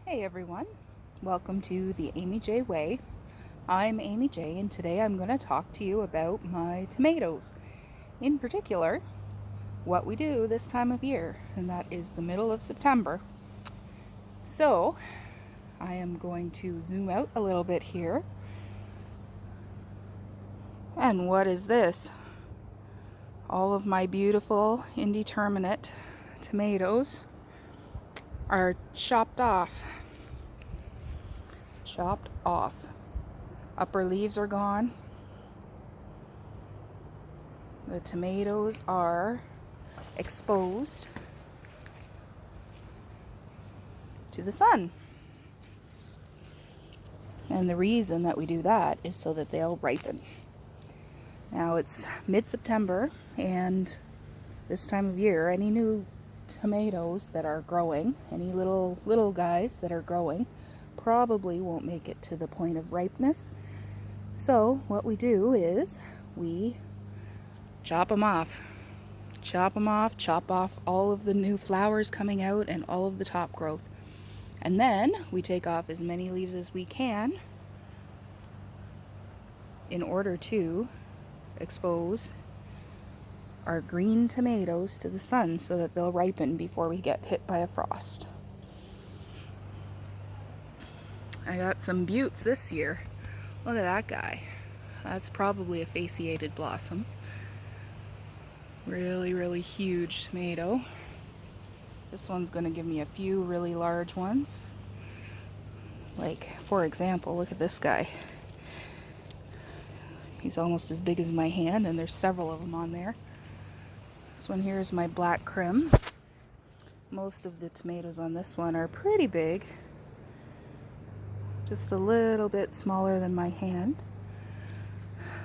Hey everyone, welcome to the AmyJay Way. I'm AmyJay and today I'm going to talk to you about my tomatoes. In particular, what we do this time of year, and that is the middle of September. So, I am going to zoom out a little bit here. And what is this? All of my beautiful indeterminate tomatoes are chopped off. Upper leaves are gone. The tomatoes are exposed to the sun. And the reason that we do that is so that they'll ripen. Now it's mid-September, and this time of year, any new tomatoes that are growing, any little guys that are growing, probably won't make it to the point of ripeness. So what we do is we chop off all of the new flowers coming out and all of the top growth. And then we take off as many leaves as we can in order to expose our green tomatoes to the sun so that they'll ripen before we get hit by a frost. I got some buttes this year. Look at that guy. That's probably a fasciated blossom. Really huge tomato. This one's going to give me a few really large ones. Like, for example, look at this guy. He's almost as big as my hand, and there's several of them on there. This one here is my black crim. Most of the tomatoes on this one are pretty big. Just a little bit smaller than my hand.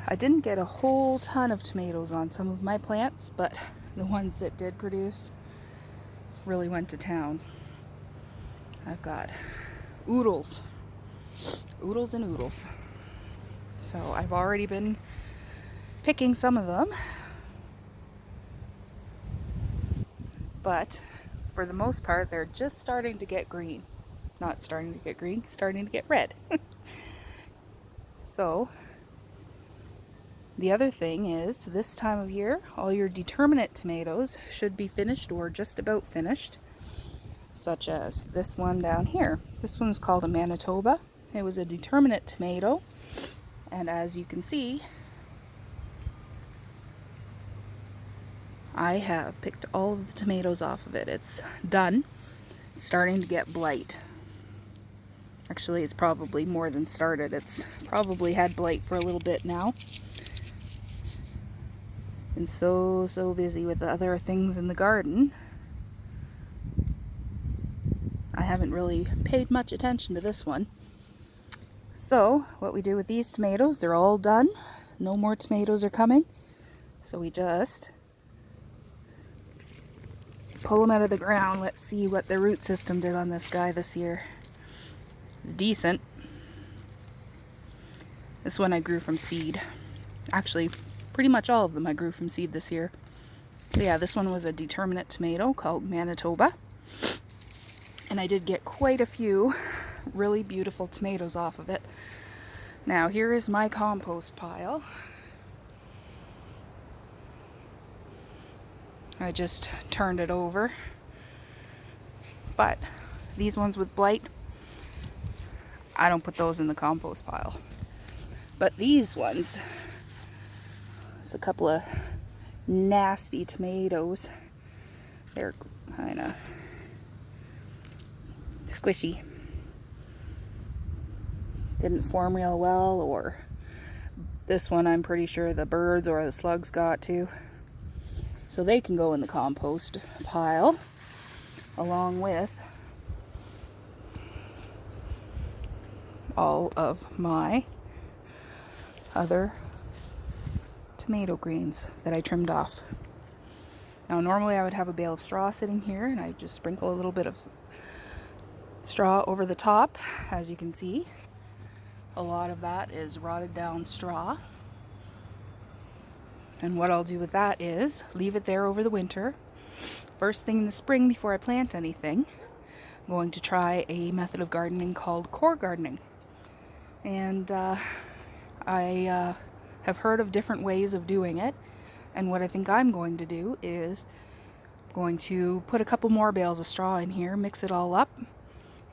I didn't get a whole ton of tomatoes on some of my plants, but the ones that did produce really went to town. I've got oodles and oodles. So I've already been picking some of them, but for the most part they're just starting to get green. Not starting to get green, starting to get red. So the other thing is, this time of year, all your determinate tomatoes should be finished or just about finished, such as this one down here. This one's called a Manitoba. It was a determinate tomato, and as you can see, I have picked all of the tomatoes off of it. It's done. It's starting to get blight. Actually, it's probably more than started. It's probably had blight for a little bit now. Been so busy with other things in the garden, I haven't really paid much attention to this one. So what we do with these tomatoes, they're all done. No more tomatoes are coming. So we just pull them out of the ground. Let's see what the root system did on this guy this year. It's decent. This one I grew from seed. Actually, pretty much all of them I grew from seed this year. So yeah, this one was a determinate tomato called Manitoba. And I did get quite a few really beautiful tomatoes off of it. Now here is my compost pile. I just turned it over. But these ones with blight, I don't put those in the compost pile. But these ones, it's a couple of nasty tomatoes. They're kind of squishy. Didn't form real well, or this one I'm pretty sure the birds or the slugs got to. So they can go in the compost pile along with all of my other tomato greens that I trimmed off. Now normally I would have a bale of straw sitting here, and I just sprinkle a little bit of straw over the top. As you can see, a lot of that is rotted down straw. And what I'll do with that is leave it there over the winter. First thing in the spring, before I plant anything, I'm going to try a method of gardening called core gardening. And I have heard of different ways of doing it, and what I think I'm going to do is going to put a couple more bales of straw in here, mix it all up,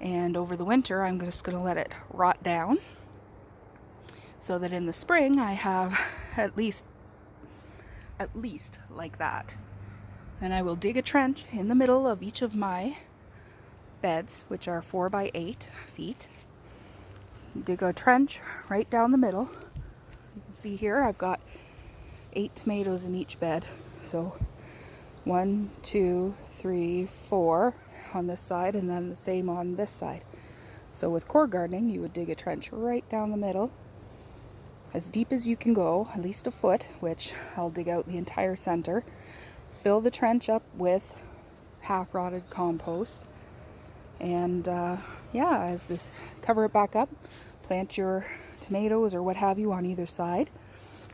and over the winter I'm just going to let it rot down so that in the spring I have at least like that. Then I will dig a trench in the middle of each of my beds, which are 4 by 8 feet. Dig a trench right down the middle. You can see here I've got 8 tomatoes in each bed. So 1, 2, 3, 4 on this side, and then the same on this side. So with core gardening, you would dig a trench right down the middle, as deep as you can go, at least a foot, which I'll dig out the entire center. Fill the trench up with half-rotted compost, and yeah, as this, cover it back up, plant your tomatoes or what have you on either side.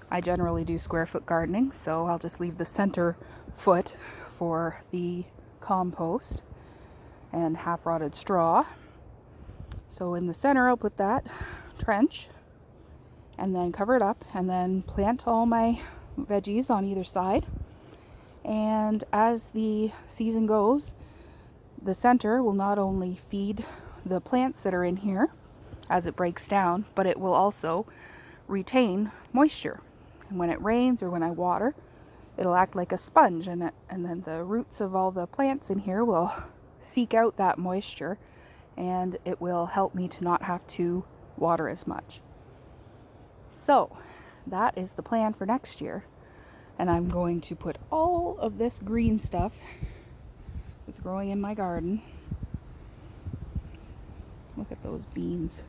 I generally do square foot gardening, so I'll just leave the center foot for the compost and half-rotted straw. So in the center I'll put that trench and then cover it up and then plant all my veggies on either side. And as the season goes, the center will not only feed the plants that are in here as it breaks down, but it will also retain moisture. And when it rains or when I water, it'll act like a sponge, and then the roots of all the plants in here will seek out that moisture, and it will help me to not have to water as much. So that is the plan for next year, and I'm going to put all of this green stuff that's growing in my garden. Look at those beans.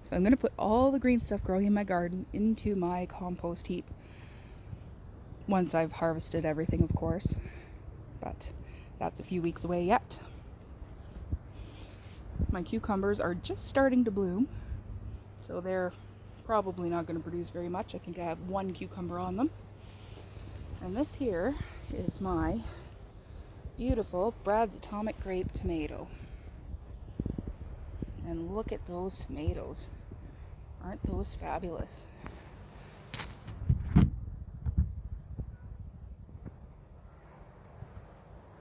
So I'm going to put all the green stuff growing in my garden into my compost heap. Once I've harvested everything, of course. But that's a few weeks away yet. My cucumbers are just starting to bloom. So they're probably not going to produce very much. I think I have 1 cucumber on them. And this here is my beautiful Brad's Atomic Grape tomato. And look at those tomatoes. Aren't those fabulous?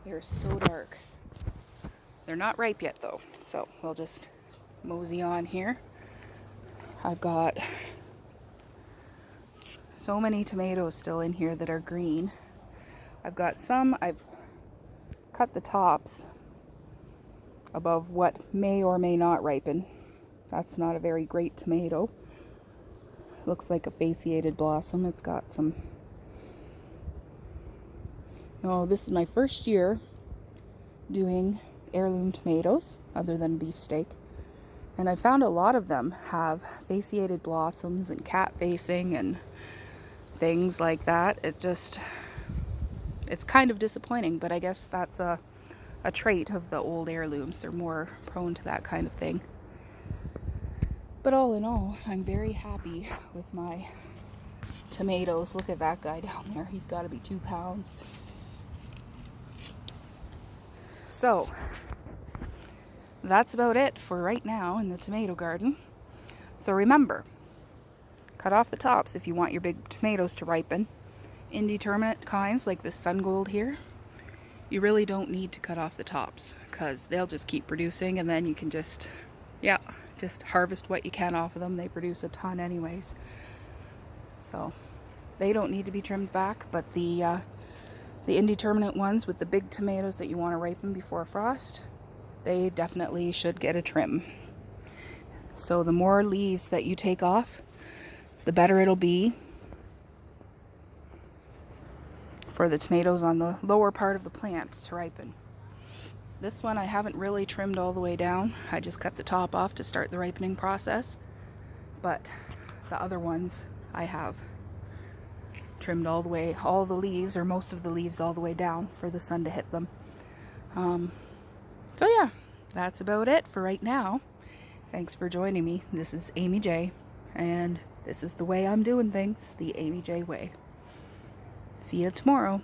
They're so dark. They're not ripe yet though, so we'll just mosey on here. I've got so many tomatoes still in here that are green. I've got some, I've cut the tops above what may or may not ripen. That's not a very great tomato. Looks like a fasciated blossom. It's got some... Oh, this is my first year doing heirloom tomatoes, other than beefsteak. And I found a lot of them have fasciated blossoms and cat facing and things like that. It's kind of disappointing, but I guess that's a trait of the old heirlooms. They're more prone to that kind of thing. But all in all, I'm very happy with my tomatoes. Look at that guy down there. He's got to be 2 pounds. So, that's about it for right now in the tomato garden. So remember, cut off the tops if you want your big tomatoes to ripen. Indeterminate kinds like this Sun Gold here, you really don't need to cut off the tops because they'll just keep producing, and then you can just harvest what you can off of them. They produce a ton anyways. So they don't need to be trimmed back, but the indeterminate ones with the big tomatoes that you want to ripen before frost, they definitely should get a trim. So the more leaves that you take off, the better it'll be for the tomatoes on the lower part of the plant to ripen. This one I haven't really trimmed all the way down. I just cut the top off to start the ripening process. But the other ones I have trimmed all the way, all the leaves, or most of the leaves, all the way down for the sun to hit them. So yeah, that's about it for right now. Thanks for joining me. This is AmyJay, and this is the way I'm doing things, the AmyJay way. See you tomorrow.